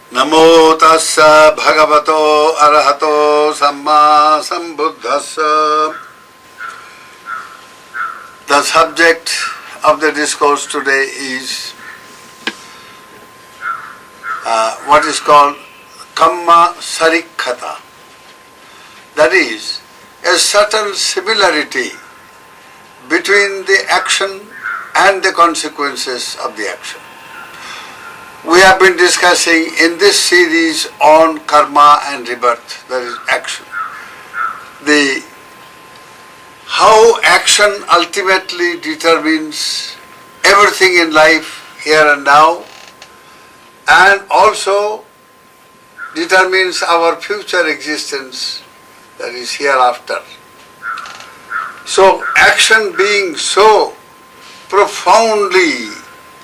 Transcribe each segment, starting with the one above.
Namo tassa bhagavato arahato samma sambuddhassa. The subject of the discourse today is what is called Kamma Sarikkhata. That is, a subtle similarity between the action and the consequences of the action. We have been discussing in this series on karma and rebirth, that is action, how action ultimately determines everything in life here and now, and also determines our future existence, that is hereafter. So action being so profoundly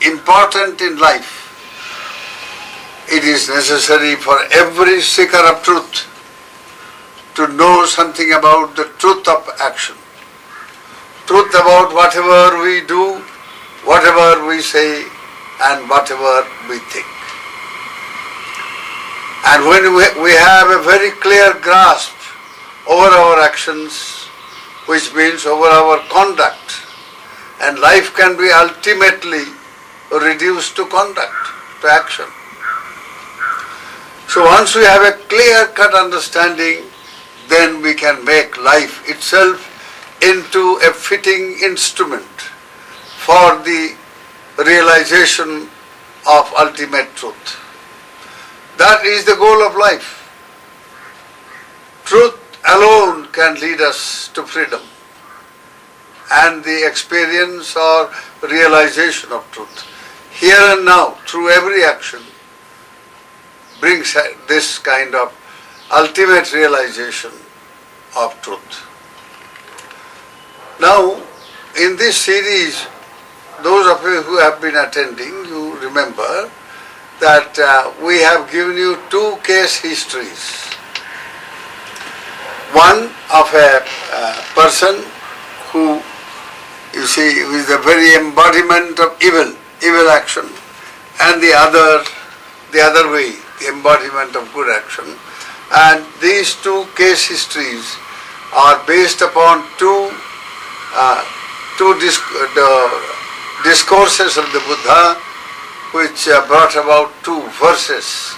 important in life, it is necessary for every seeker of truth to know something about the truth of action, truth about whatever we do, whatever we say, and whatever we think. And when we have a very clear grasp over our actions, which means over our conduct, and life can be ultimately reduced to conduct, to action. So once we have a clear-cut understanding, then we can make life itself into a fitting instrument for the realization of ultimate truth. That is the goal of life. Truth alone can lead us to freedom and the experience or realization of truth. Here and now, through every action, brings this kind of ultimate realization of truth. Now, in this series, those of you who have been attending, you remember that we have given you two case histories. One of a person who, you see, is the very embodiment of evil action, and the other way, the embodiment of good action. And these two case histories are based upon two discourses of the Buddha, which brought about two verses,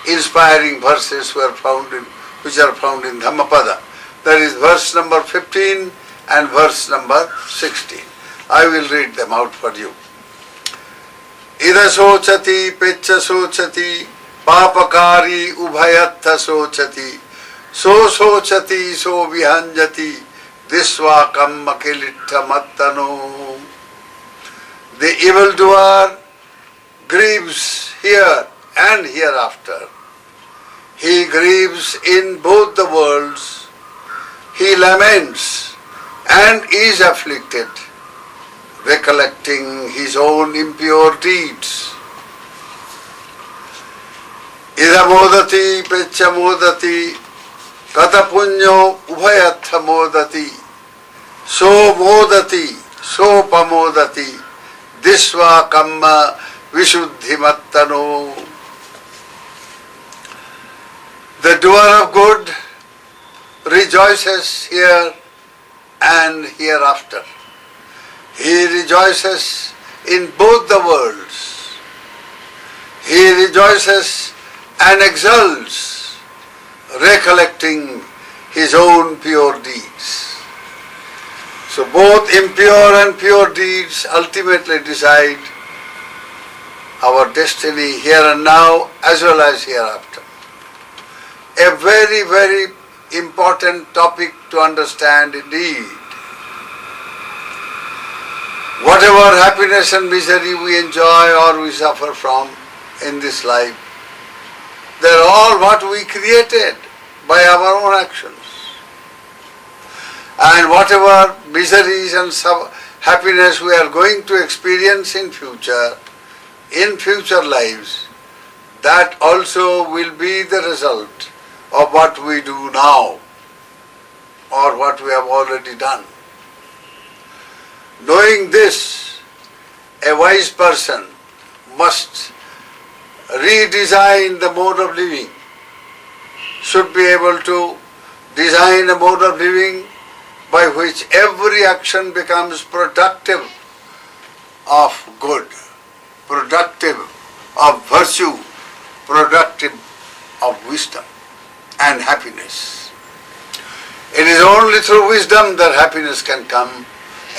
inspiring verses which are found in Dhammapada. That is verse number 15 and verse number 16. I will read them out for you. Ida sochati pecha sochati papakari ubhayatha sochati so sochati so vihanjati disva kamma kilitta mattano. The evildoer grieves here and hereafter. He grieves in both the worlds. He laments and is afflicted, recollecting his own impure deeds. Ida modati pecha modati kata punyo ubhayatha modati so modati so pamodati disva kamma vishuddhi mattano. The doer of good rejoices here and hereafter. He rejoices in both the worlds. He rejoices and exults, recollecting his own pure deeds. So both impure and pure deeds ultimately decide our destiny here and now as well as hereafter. A very, very important topic to understand indeed. Whatever happiness and misery we enjoy or we suffer from in this life, they're all what we created by our own actions. And whatever miseries and happiness we are going to experience in future lives, that also will be the result of what we do now or what we have already done. Knowing this, a wise person must redesign the mode of living, should be able to design a mode of living by which every action becomes productive of good, productive of virtue, productive of wisdom and happiness. It is only through wisdom that happiness can come,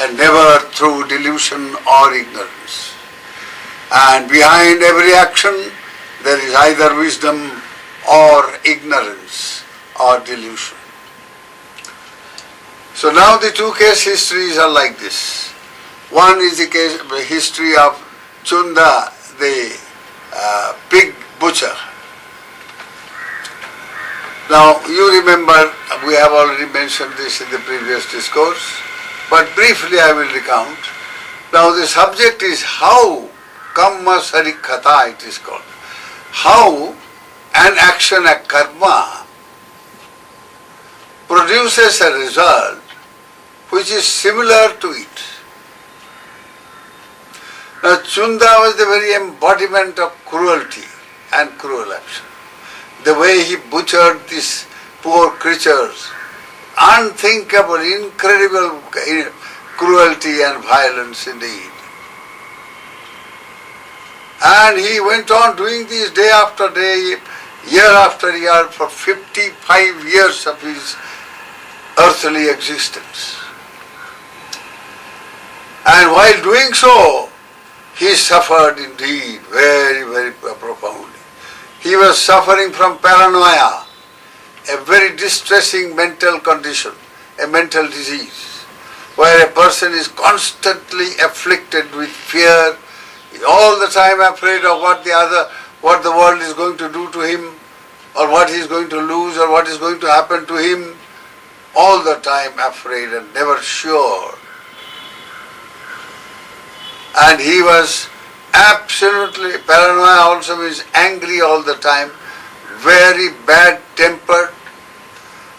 and never through delusion or ignorance. And behind every action there is either wisdom or ignorance or delusion. So now the two case histories are like this. One is the history of Chunda, the pig butcher. Now you remember, we have already mentioned this in the previous discourse, but briefly I will recount. Now the subject is how, Kamma Sarikkhata it is called, how an action, a karma, produces a result which is similar to it. Now Chunda was the very embodiment of cruelty and cruel action. The way he butchered these poor creatures, unthinkable, incredible cruelty and violence indeed. And he went on doing this day after day, year after year, for 55 years of his earthly existence. And while doing so, he suffered indeed very, very profoundly. He was suffering from paranoia, a very distressing mental condition, a mental disease, where a person is constantly afflicted with fear, all the time afraid of what the world is going to do to him, or what he is going to lose, or what is going to happen to him, all the time afraid and never sure. And he was absolutely, paranoia also means angry all the time, very bad-tempered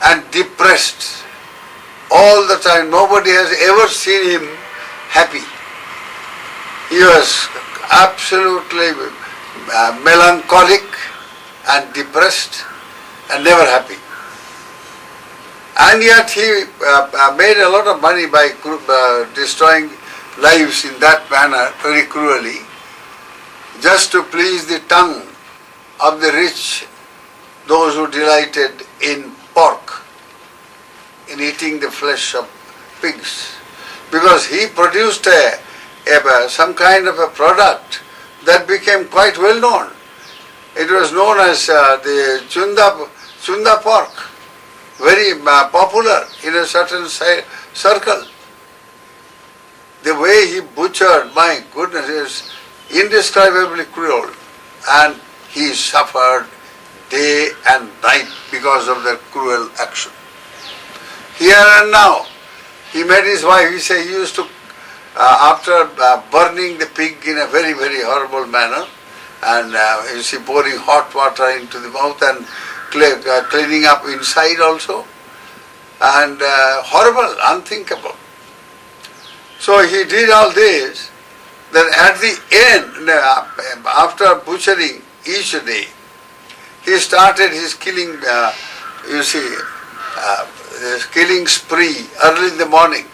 and depressed all the time. Nobody has ever seen him happy. He was absolutely melancholic and depressed and never happy. And yet he made a lot of money by destroying lives in that manner, very cruelly, just to please the tongue of the rich, those who delighted in pork, in eating the flesh of pigs. Because he produced some kind of a product that became quite well known. It was known as the Chunda pork, very popular in a certain circle. The way he butchered, my goodness, is indescribably cruel, and he suffered day and night because of that cruel action. Here and now, he met his wife. He said he used to, after burning the pig in a very, very horrible manner, and you see, pouring hot water into the mouth and cleaning up inside also, and horrible, unthinkable. So he did all this. Then at the end, after butchering each day, he started his killing, his killing spree early in the morning.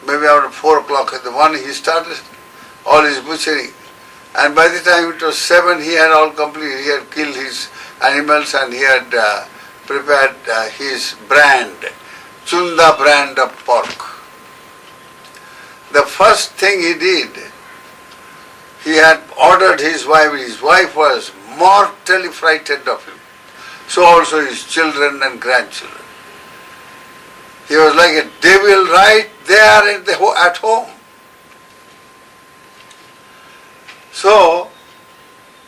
Maybe around 4 o'clock in the morning he started all his butchering. And by the time it was 7, he had all completed. He had killed his animals and he had prepared his brand, Chunda brand of pork. The first thing he did, he had ordered his wife. His wife was mortally frightened of him. So also his children and grandchildren. He was like a devil right there at home. So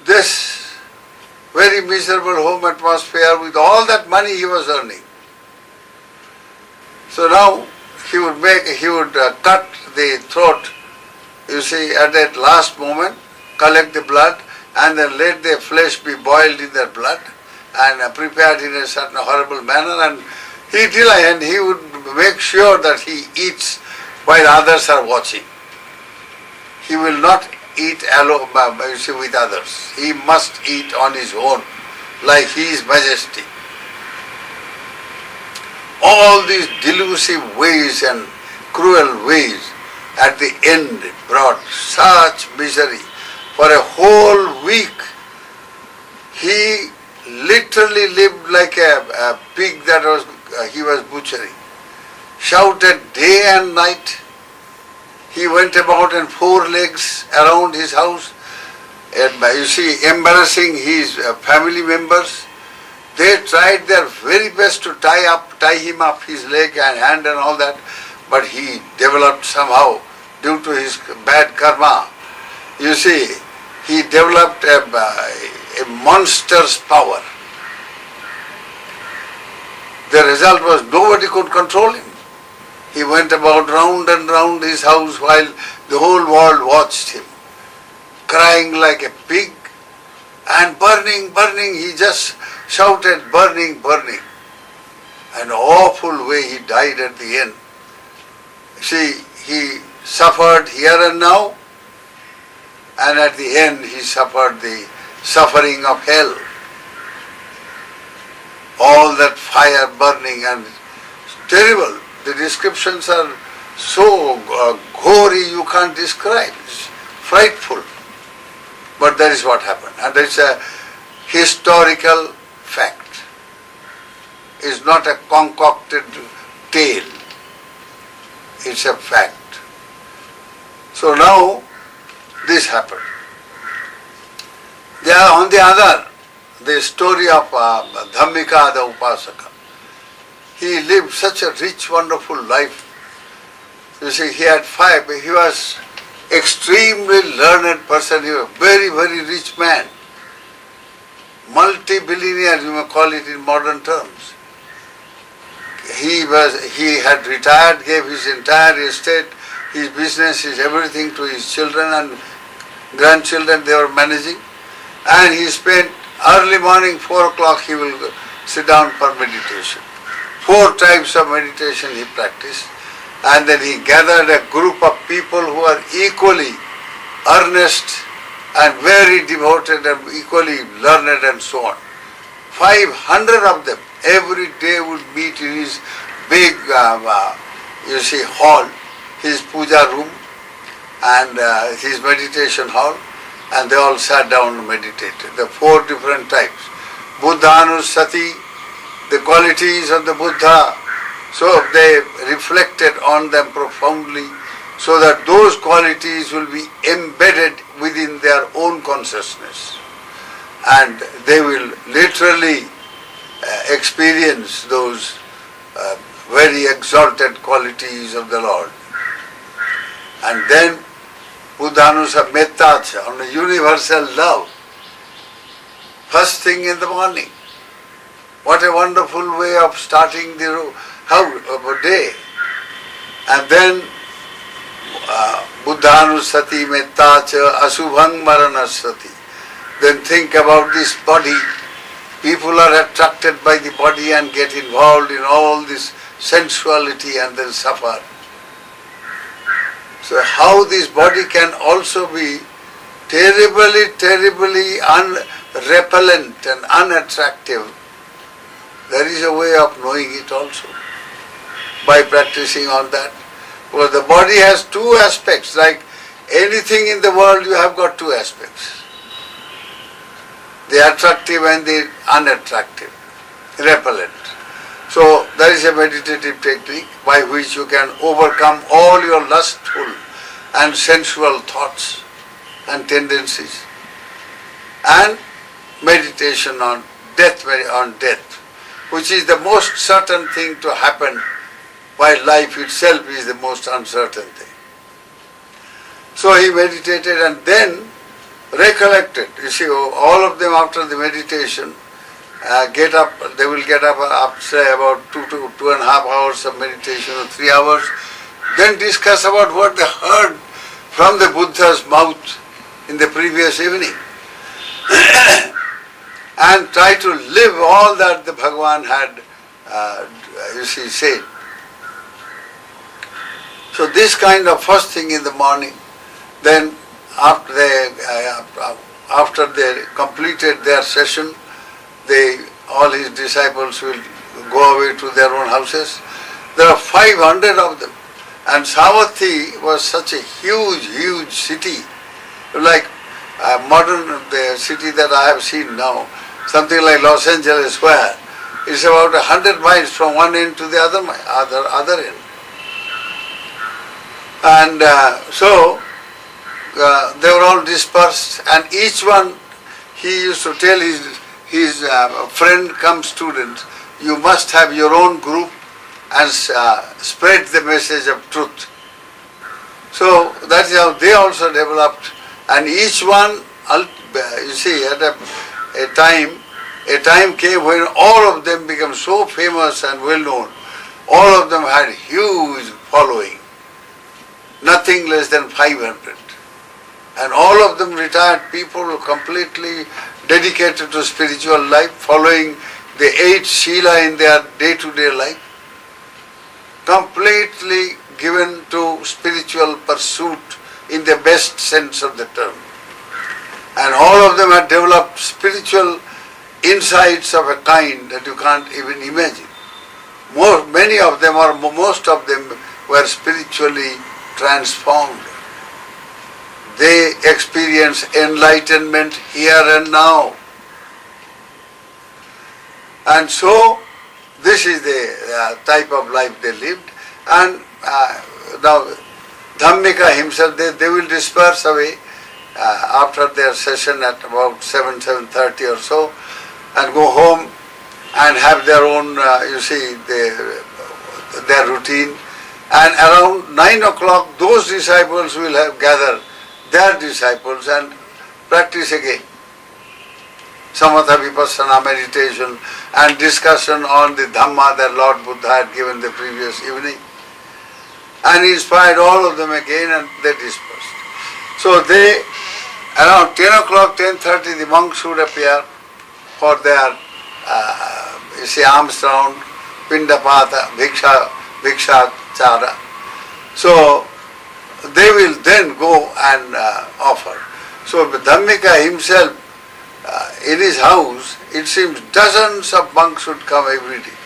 this very miserable home atmosphere with all that money he was earning. So now he would cut the throat, you see, at that last moment, collect the blood and then let the flesh be boiled in that blood and prepared in a certain horrible manner, and he would make sure that he eats while others are watching. He will not eat alone, with others. He must eat on his own, like His Majesty. All these delusive ways and cruel ways at the end brought such misery. For a whole week he literally lived like a pig that he was butchering. Shouted day and night. He went about on 4 legs around his house, and embarrassing his family members. They tried their very best to tie him up, his leg and hand and all that, but he developed somehow, due to his bad karma. He developed a monster's power. The result was nobody could control him. He went about round and round his house while the whole world watched him, crying like a pig and burning, burning. He just shouted, burning, burning. An awful way he died at the end. He suffered here and now, and at the end he suffered the suffering of hell. All that fire burning and terrible. The descriptions are so gory you can't describe. It's frightful. But that is what happened. And it's a historical fact. It's not a concocted tale. It's a fact. So now this happened. On the other, the story of Dhammika the Upasaka. He lived such a rich, wonderful life. He had 5. He was extremely learned person. He was a very, very rich man. Multi-billionaire, you may call it in modern terms. He had retired, gave his entire estate, his business, his everything to his children and grandchildren they were managing. And he spent early morning, 4 o'clock, he will sit down for meditation. 4 types of meditation he practiced, and then he gathered a group of people who are equally earnest and very devoted and equally learned and so on. 500 of them every day would meet in his big, hall, his puja room and his meditation hall, and they all sat down and meditated. The 4 different types. Buddhanusati, the qualities of the Buddha, so they reflected on them profoundly so that those qualities will be embedded within their own consciousness and they will literally experience those very exalted qualities of the Lord. And then Buddhanusa Mettacha, on the universal love, first thing in the morning. What a wonderful way of starting the day. And then Buddhanusati Mettacha Asubhang Maranasati. Then think about this body. People are attracted by the body and get involved in all this sensuality and then suffer. So how this body can also be terribly, terribly repellent and unattractive, there is a way of knowing it also by practicing on that. Because the body has 2 aspects. Like anything in the world, you have got 2 aspects. The attractive and the unattractive, repellent. So there is a meditative technique by which you can overcome all your lustful and sensual thoughts and tendencies. And meditation on death, which is the most certain thing to happen, while life itself is the most uncertain thing. So he meditated and then recollected. All of them after the meditation get up, they will get up say about 2 to 2.5 hours of meditation or 3 hours, then discuss about what they heard from the Buddha's mouth in the previous evening and try to live all that the Bhagavan had said. So this kind of first thing in the morning, then after they completed their session, all his disciples will go away to their own houses. There are 500 of them. And Savatthi was such a huge city, like modern the city that I have seen now, something like Los Angeles Square. It's about 100 miles from one end to the other end. And so they were all dispersed, and each one, he used to tell his friend come students, you must have your own group and spread the message of truth. So that is how they also developed, and each one, you see, at a time came when all of them became so famous and well known. All of them had huge following, nothing less than 500. And all of them retired people completely dedicated to spiritual life, following the 8 Sila in their day-to-day life, completely given to spiritual pursuit in the best sense of the term. And all of them had developed spiritual insights of a kind that you can't even imagine. Many of them, or most of them, were spiritually transformed. They experience enlightenment here and now. And so, this is the type of life they lived. And now, Dhammika himself, they will disperse away after their session at about 7:30 or so, and go home and have their own, their routine. And around 9 o'clock, those disciples will have gathered their disciples and practice again. Samatha Vipassana meditation and discussion on the Dhamma that Lord Buddha had given the previous evening. And he inspired all of them again, and they dispersed. So they, around 10 o'clock, 10:30, the monks would appear for their, alms round, pindapata, bhiksha chara. So they will then go and offer. So Dhammika himself, in his house, it seems dozens of monks would come every day.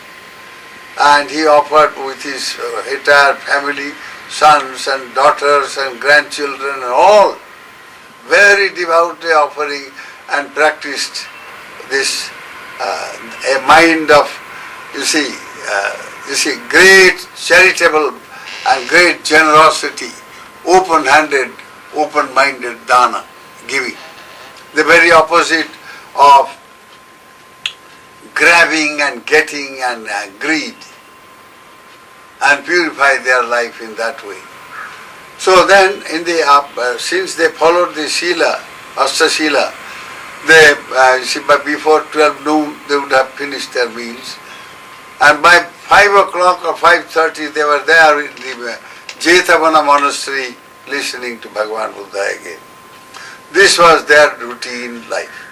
And he offered with his entire family, sons and daughters and grandchildren and all, very devoutly offering, and practiced this a mind of, great charitable and great generosity, open-handed, open-minded dana, giving. The very opposite of grabbing and getting and greed, and purify their life in that way. So then, since they followed the Sila, Ashta-Sila, by before 12 noon they would have finished their meals, and by 5 o'clock or 5:30 they were there in the Jetavana monastery listening to Bhagavan Buddha again. This was their routine life.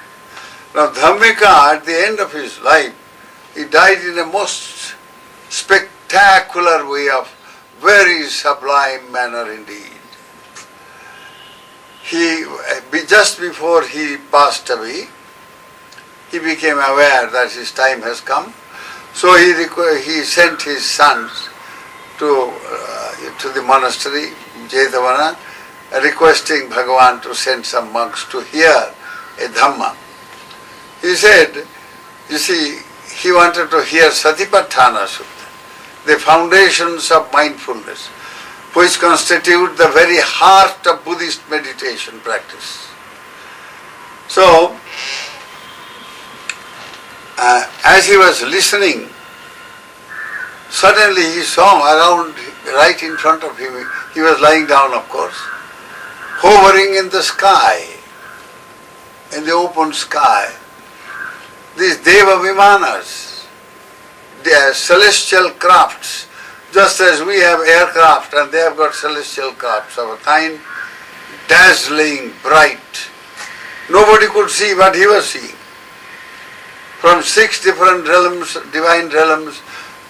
Now Dhammika, at the end of his life, he died in a most spectacular way, of very sublime manner indeed. Just before he passed away, he became aware that his time has come. So he sent his sons to the monastery, Jetavana, requesting Bhagavan to send some monks to hear a Dhamma. He said, he wanted to hear Satipatthana Sutta, the foundations of mindfulness, which constitute the very heart of Buddhist meditation practice. So, as he was listening, suddenly he saw around, right in front of him, he was lying down, of course, hovering in the sky, in the open sky, these Deva Vimanas, they are celestial crafts, just as we have aircraft and they have got celestial crafts of a kind, dazzling, bright. Nobody could see what he was seeing. From 6 different realms, divine realms,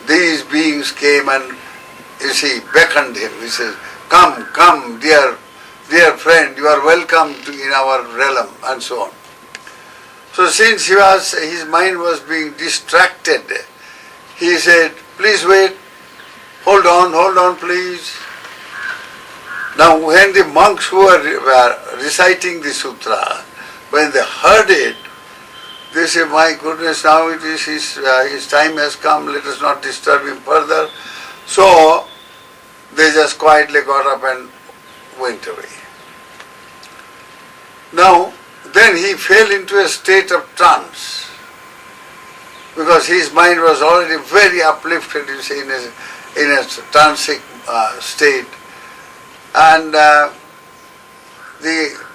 these beings came and, beckoned him. He says, come, dear dear friend, you are welcome in our realm, and so on. So since his mind was being distracted, he said, please wait, hold on please. Now when the monks who were reciting the sutra, when they heard it, they say, my goodness, now it is his time has come, let us not disturb him further. So they just quietly got up and went away. Now, then he fell into a state of trance, because his mind was already very uplifted, you see, in a transic state. And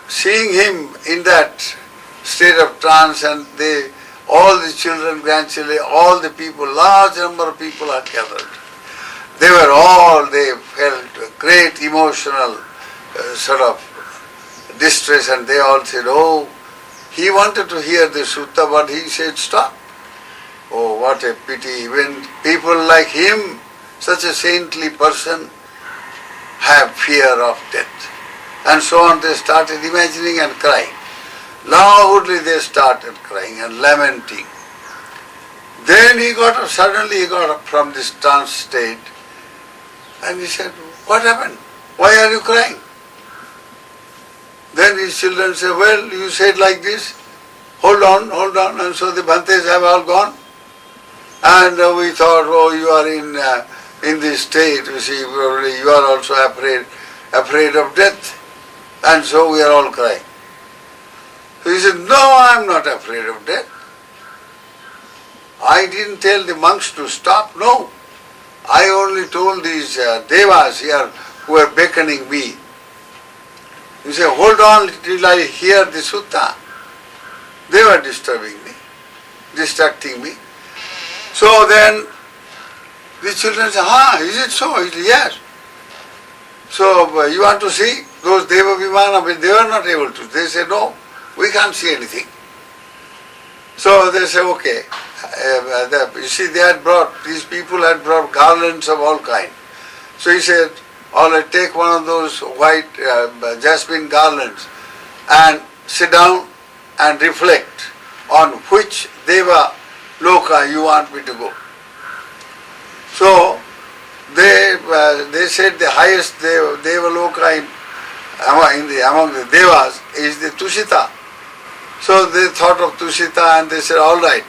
seeing him in that state of trance, and all the children, grandchildren, all the people, large number of people are gathered. They felt great emotional sort of distress, and they all said, oh, he wanted to hear the sutta, but he said, stop. Oh, what a pity. When people like him, such a saintly person, have fear of death. And so on, they started imagining and crying. Loudly they started crying and lamenting. Then suddenly he got up from this trance state, and he said, what happened? Why are you crying? Then his children said, well, you said like this, hold on. And so the Bhantes have all gone. And we thought, oh, you are in this state, you see, probably you are also afraid of death. And so we are all crying. So he said, no, I am not afraid of death. I didn't tell the monks to stop, no. I only told these devas here who are beckoning me. You say, hold on till I hear the sutta. They were distracting me. So then the children say, is it so? He said, yes. So you want to see those Deva Vimana? But they were not able to. They said, no, we can't see anything. So they say, okay. You see, these people had brought garlands of all kinds. So he said, all right, take one of those white jasmine garlands and sit down and reflect on which Deva Loka you want me to go. So they said the highest Deva Loka among the Devas is the Tushita. So they thought of Tushita and they said, all right,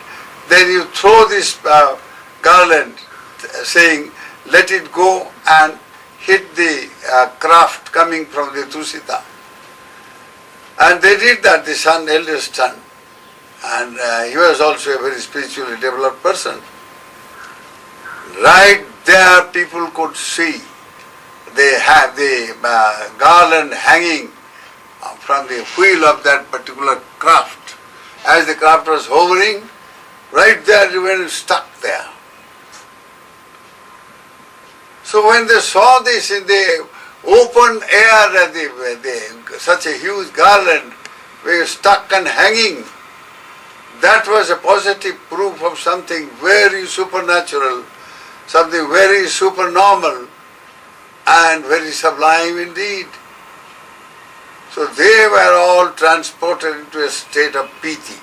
then you throw this garland saying, let it go and hit the craft coming from the Tushita. And they did that, the eldest son. And he was also a very spiritually developed person. Right there people could see they have the garland hanging from the wheel of that particular craft. As the craft was hovering, right there it went stuck there. So when they saw this in the open air, such a huge garland was stuck and hanging, that was a positive proof of something very supernatural, something very supernormal and very sublime indeed. So they were all transported into a state of piti,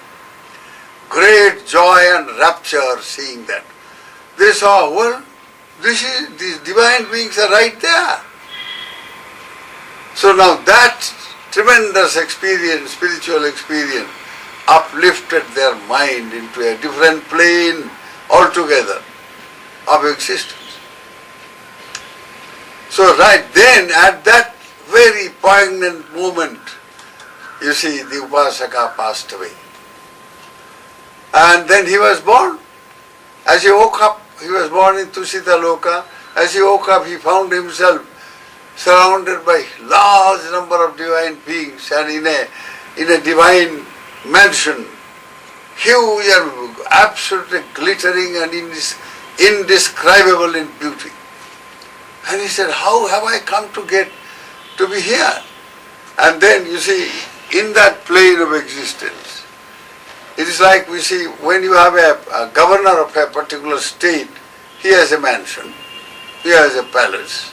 great joy and rapture seeing that. They saw, well, these divine beings are right there. So now that tremendous experience, spiritual experience, uplifted their mind into a different plane altogether of existence. So right then, at that very poignant moment, you see, the Upasaka passed away. And then he was born. As he woke up, he was born in Tushita Loka. As he woke up, he found himself surrounded by large number of divine beings and in a divine mansion, huge and absolutely glittering and indescribable in beauty. And he said, how have I come to be here? And then you see, in that plane of existence, it is like we see when you have a governor of a particular state, he has a mansion, he has a palace.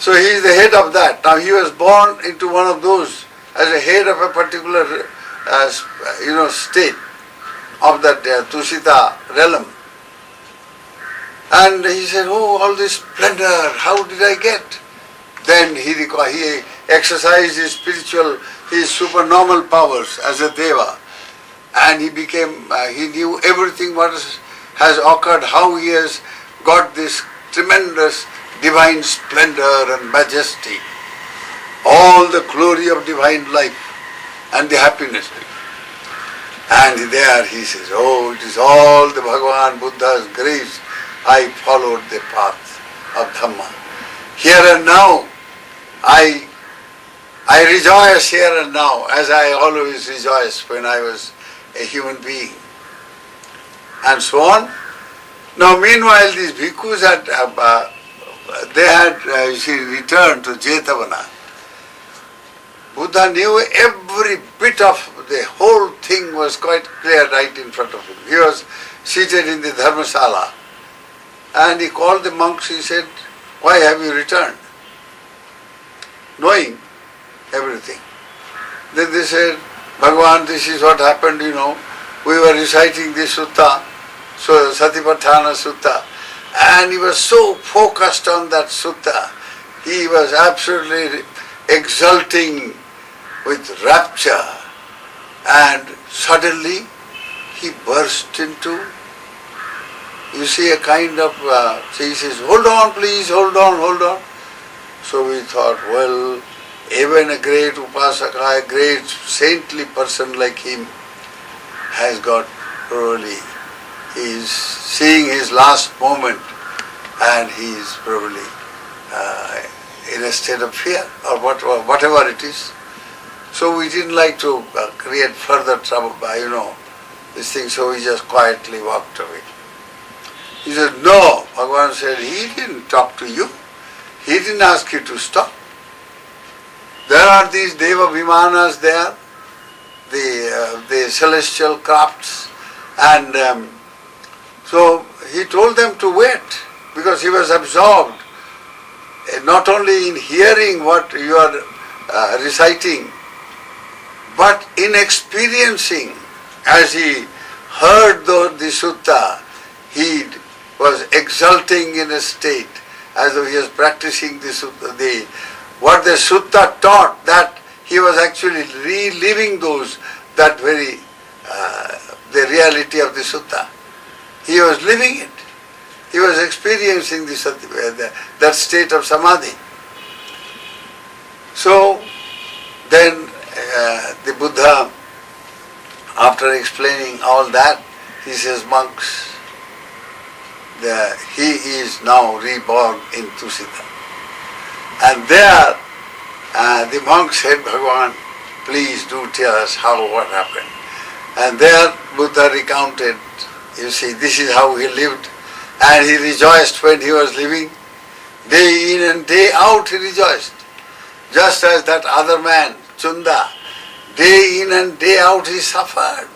So he is the head of that. Now he was born into one of those as a head of a particular state of that Tusita realm. And he said, oh, all this splendor, how did I get? Then he exercised his supernormal powers as a Deva. And he knew everything what has occurred, how he has got this tremendous divine splendor and majesty, all the glory of divine life and the happiness. And there he says, oh, it is all the Bhagavan Buddha's grace. I followed the path of Dhamma. Here and now, I rejoice here and now, as I always rejoiced when I was a human being. And so on. Now meanwhile, these bhikkhus had returned to Jetavana. Buddha knew every bit of the whole thing was quite clear right in front of him. He was seated in the Dharmasala and he called the monks, he said, why have you returned? Knowing everything. Then they said, Bhagavan, this is what happened, we were reciting this sutta, so Satipatthana Sutta, and he was so focused on that sutta, he was absolutely exulting with rapture, and suddenly he burst into, a kind of, he says, hold on please, hold on. So we thought, well, even a great upasaka, a great saintly person like him has got probably, he is seeing his last moment and he is probably in a state of fear or whatever it is. So we didn't like to create further trouble by, this thing, so we just quietly walked away. He said, no, Bhagavan said, he didn't talk to you. He didn't ask you to stop. There are these Deva Vimanas there, the celestial crafts, and so he told them to wait because he was absorbed not only in hearing what you are reciting, but in experiencing. As he heard the sutta, he was exulting in a state as though he was practicing what the sutta taught, that he was actually reliving the reality of the sutta. He was living it. He was experiencing that state of samadhi. So then the Buddha, after explaining all that, he says, monks, he is now reborn in Tusita. And there the monks said, Bhagavan, please do tell us what happened. And there Buddha recounted, this is how he lived, and he rejoiced when he was living. Day in and day out he rejoiced. Just as that other man, Chunda, day in and day out he suffered.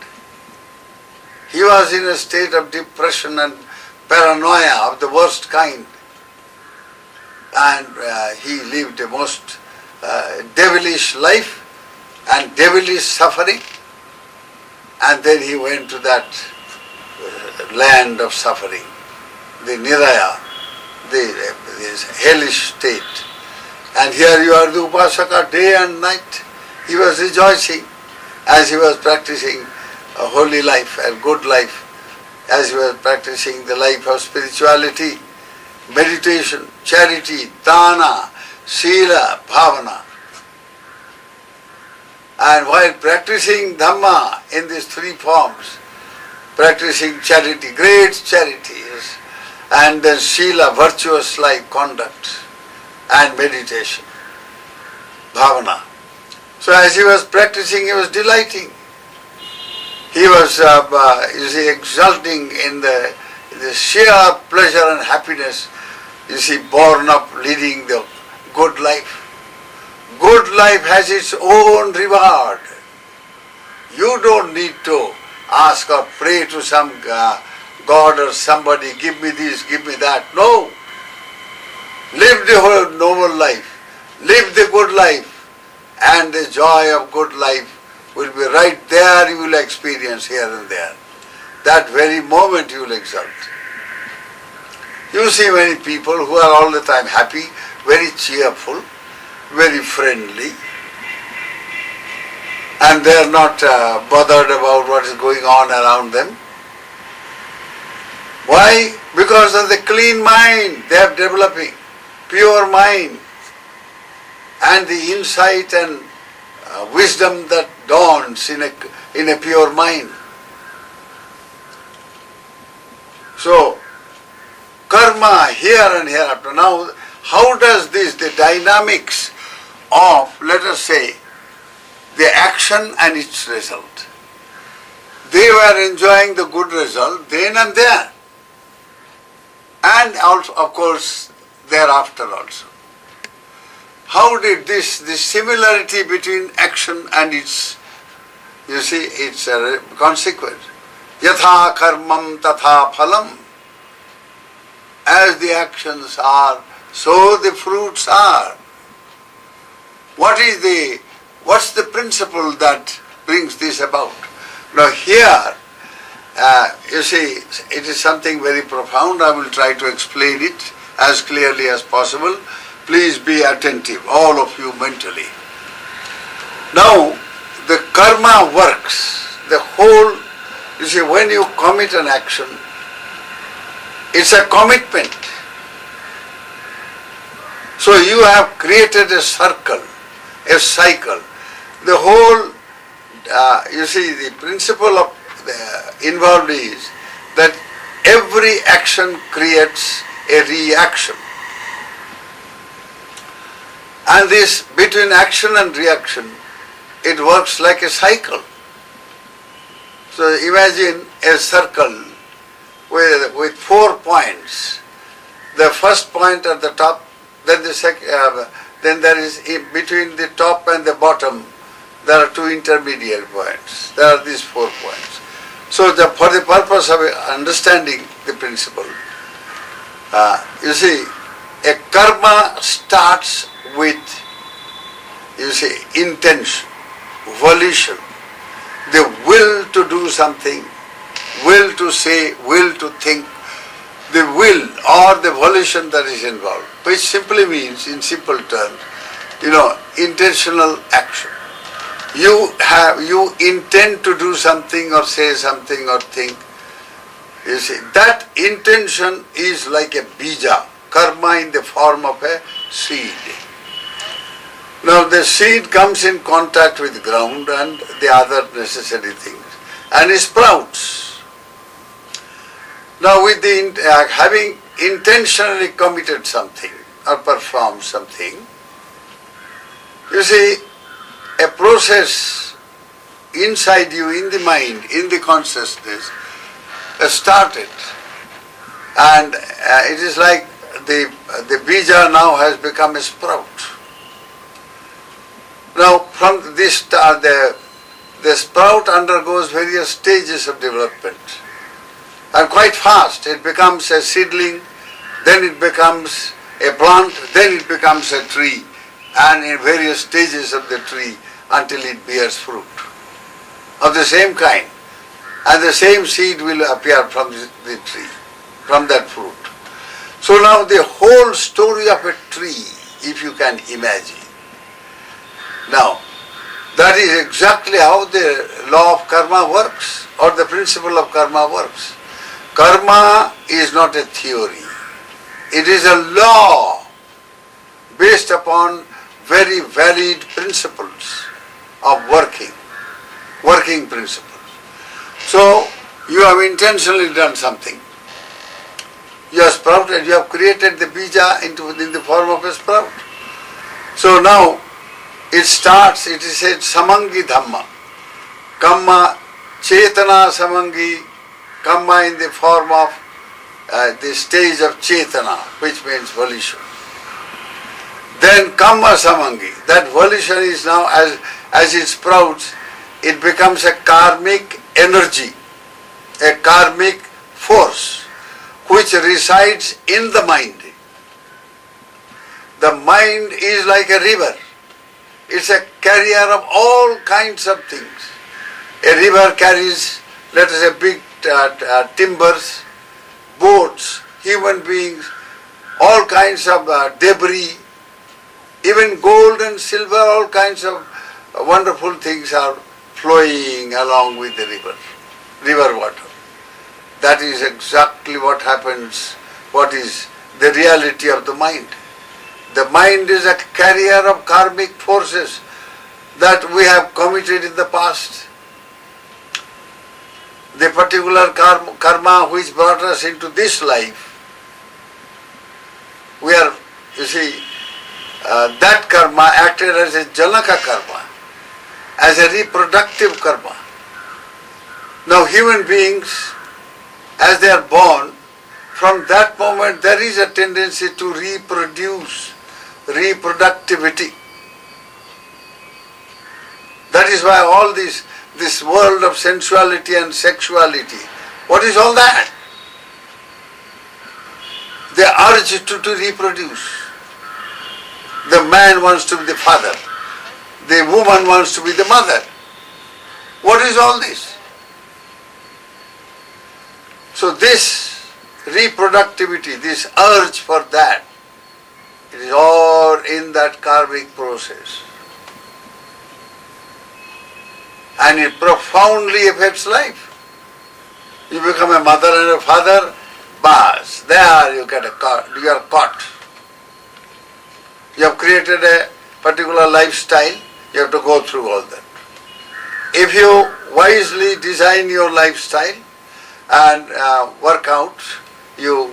He was in a state of depression and paranoia of the worst kind. And he lived a most devilish life and devilish suffering. And then he went to that land of suffering, the Niraya, this hellish state. And here you are the Upasaka, day and night. He was rejoicing as he was practicing a holy life and good life, as he was practicing the life of spirituality, meditation, charity, dana, sila, bhavana. And while practicing Dhamma in these three forms, practicing charity, great charities, and then sila, virtuous life conduct, and meditation, bhavana. So as he was practicing, he was delighting. He was, exulting in the sheer pleasure and happiness, born up leading the good life. Good life has its own reward. You don't need to ask or pray to some God or somebody, give me this, give me that. No. Live the whole noble life. Live the good life. And the joy of good life will be right there, you will experience here and there. That very moment you will exult. You see many people who are all the time happy, very cheerful, very friendly, and they are not bothered about what is going on around them. Why? Because of the clean mind they are developing, pure mind, and the insight and wisdom that dawns in a pure mind. So, karma here and hereafter. Now, how does this, the dynamics of, let us say, the action and its result? They were enjoying the good result then and there. And also, of course, thereafter also. How did this similarity between action and its, you see, its consequence? Yatha karmam tatha phalam. As the actions are, so the fruits are. What's the principle that brings this about? Now here, you see, it is something very profound. I will try to explain it as clearly as possible. Please be attentive, all of you mentally. Now, the karma works. The whole, you see, when you commit an action, it's a commitment. So you have created a circle, a cycle. The whole, you see, the principle of involved is that every action creates a reaction. And this, between action and reaction, it works like a cycle. So imagine a circle with 4 points. The first point at the top, then the then there is between the top and the bottom, there are 2 intermediate points. There are these 4 points. So for the purpose of understanding the principle, you see, a karma starts with, you see, intention, volition, the will to do something, will to say, will to think, the will or the volition that is involved, which simply means, in simple terms, intentional action. You intend to do something or say something or think. You see, that intention is like a bija, karma in the form of a seed. Now the seed comes in contact with the ground and the other necessary things, and it sprouts. Now with having intentionally committed something or performed something, you see, a process inside you, in the mind, in the consciousness, started. And it is like the bija now has become a sprout. Now from this, the sprout undergoes various stages of development. And quite fast, it becomes a seedling, then it becomes a plant, then it becomes a tree, and in various stages of the tree until it bears fruit of the same kind. And the same seed will appear from the tree, from that fruit. So now the whole story of a tree, if you can imagine. Now, that is exactly how the law of karma works, or the principle of karma works. Karma is not a theory. It is a law based upon very valid principles of working principles. So, you have intentionally done something. You have sprouted, you have created the bija in the form of a sprout. So now, it starts, it is said, samangi dhamma. Kamma chetana samangi, kamma in the form of the stage of chetana, which means volition. Then kamma samangi, that volition is now, as it sprouts, it becomes a karmic energy, a karmic force, which resides in the mind. The mind is like a river. It's a carrier of all kinds of things. A river carries, let us say, big timbers, boats, human beings, all kinds of debris, even gold and silver, all kinds of wonderful things are flowing along with the river water. That is exactly what happens, what is the reality of the mind. The mind is a carrier of karmic forces that we have committed in the past. The particular karma which brought us into this life, we are, you see, that karma acted as a janaka karma, as a reproductive karma. Now human beings, as they are born, from that moment there is a tendency to reproduce, reproductivity. That is why all this world of sensuality and sexuality, what is all that? The urge to reproduce. The man wants to be the father. The woman wants to be the mother. What is all this? So this reproductivity, this urge for that, it is all in that karmic process. And it profoundly affects life. You become a mother and a father, bas, there you are caught. You have created a particular lifestyle, you have to go through all that. If you wisely design your lifestyle and work out, you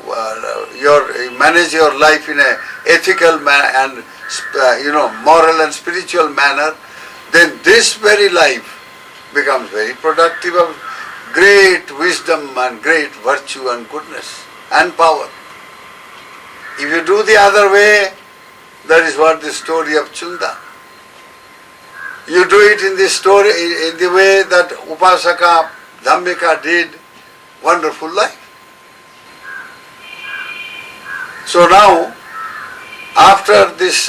manage your life in a ethical and moral and spiritual manner, then this very life becomes very productive of great wisdom and great virtue and goodness and power. If you do the other way, that is what the story of Chunda. You do it in the story, in the way that Upasaka Dhammika did, wonderful life. So now, after this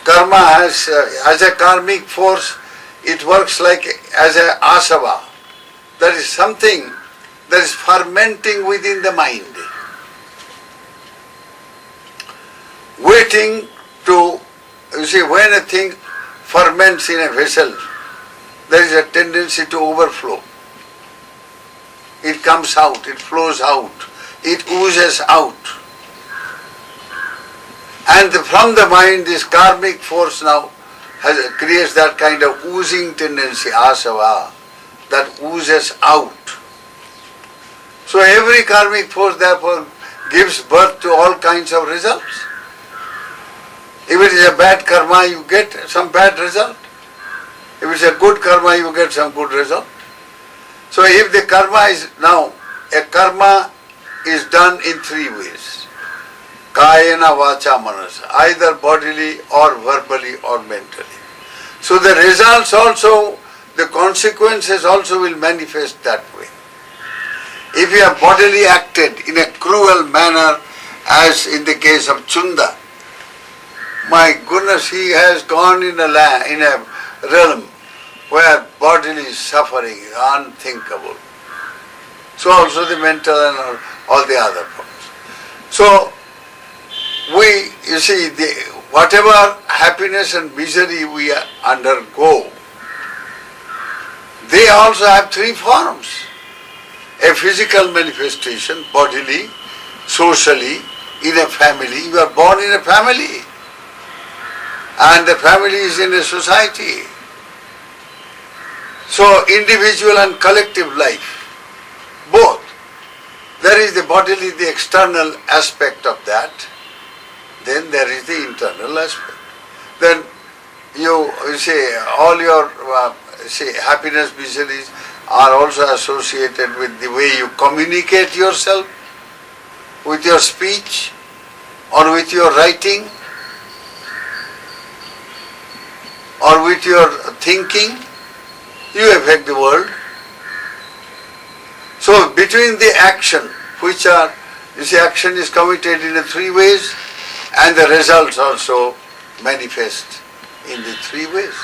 karma has a karmic force, it works like as a asava. That is something that is fermenting within the mind, waiting to, you see, when a thing ferments in a vessel, there is a tendency to overflow. It comes out, it flows out, it oozes out. And from the mind, this karmic force now creates that kind of oozing tendency, asava, that oozes out. So every karmic force therefore gives birth to all kinds of results. If it is a bad karma, you get some bad result. If it is a good karma, you get some good result. So if the karma is now, a karma is done in three ways. Kayena, vacha, manasa, either bodily or verbally or mentally. So the results also, the consequences also will manifest that way. If you have bodily acted in a cruel manner, as in the case of Chunda, my goodness, he has gone in a realm where bodily suffering is unthinkable. So also the mental and all the other problems. So you see, whatever happiness and misery we undergo, they also have three forms. A physical manifestation, bodily, socially, in a family. You are born in a family. And the family is in a society. So individual and collective life, both. There is the bodily, the external aspect of that. Then there is the internal aspect. Then you see, all your happiness, miseries are also associated with the way you communicate yourself, with your speech or with your writing or with your thinking. You affect the world. So between the action, which are, you see, action is committed in three ways. And the results also manifest in the three ways.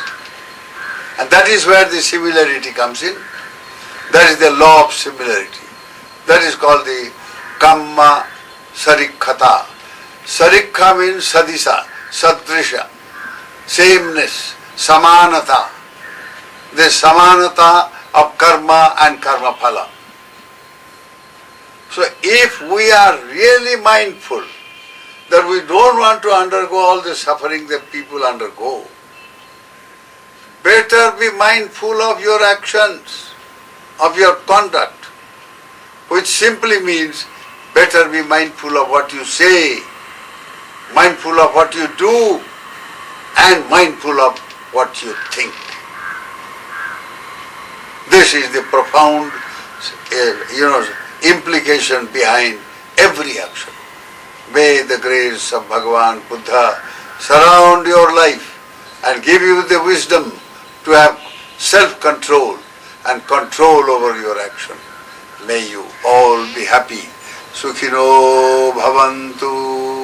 And that is where the similarity comes in. That is the law of similarity. That is called the Kamma Sarikkhata. Sarikha means sadisa, sadrisha, sameness, samanata. The samanata of karma and karma phala. So if we are really mindful that we don't want to undergo all the suffering that people undergo, better be mindful of your actions, of your conduct, which simply means better be mindful of what you say, mindful of what you do, and mindful of what you think. This is the profound, implication behind every action. May the grace of Bhagavan Buddha surround your life and give you the wisdom to have self-control and control over your action. May you all be happy. Sukhino bhavantu.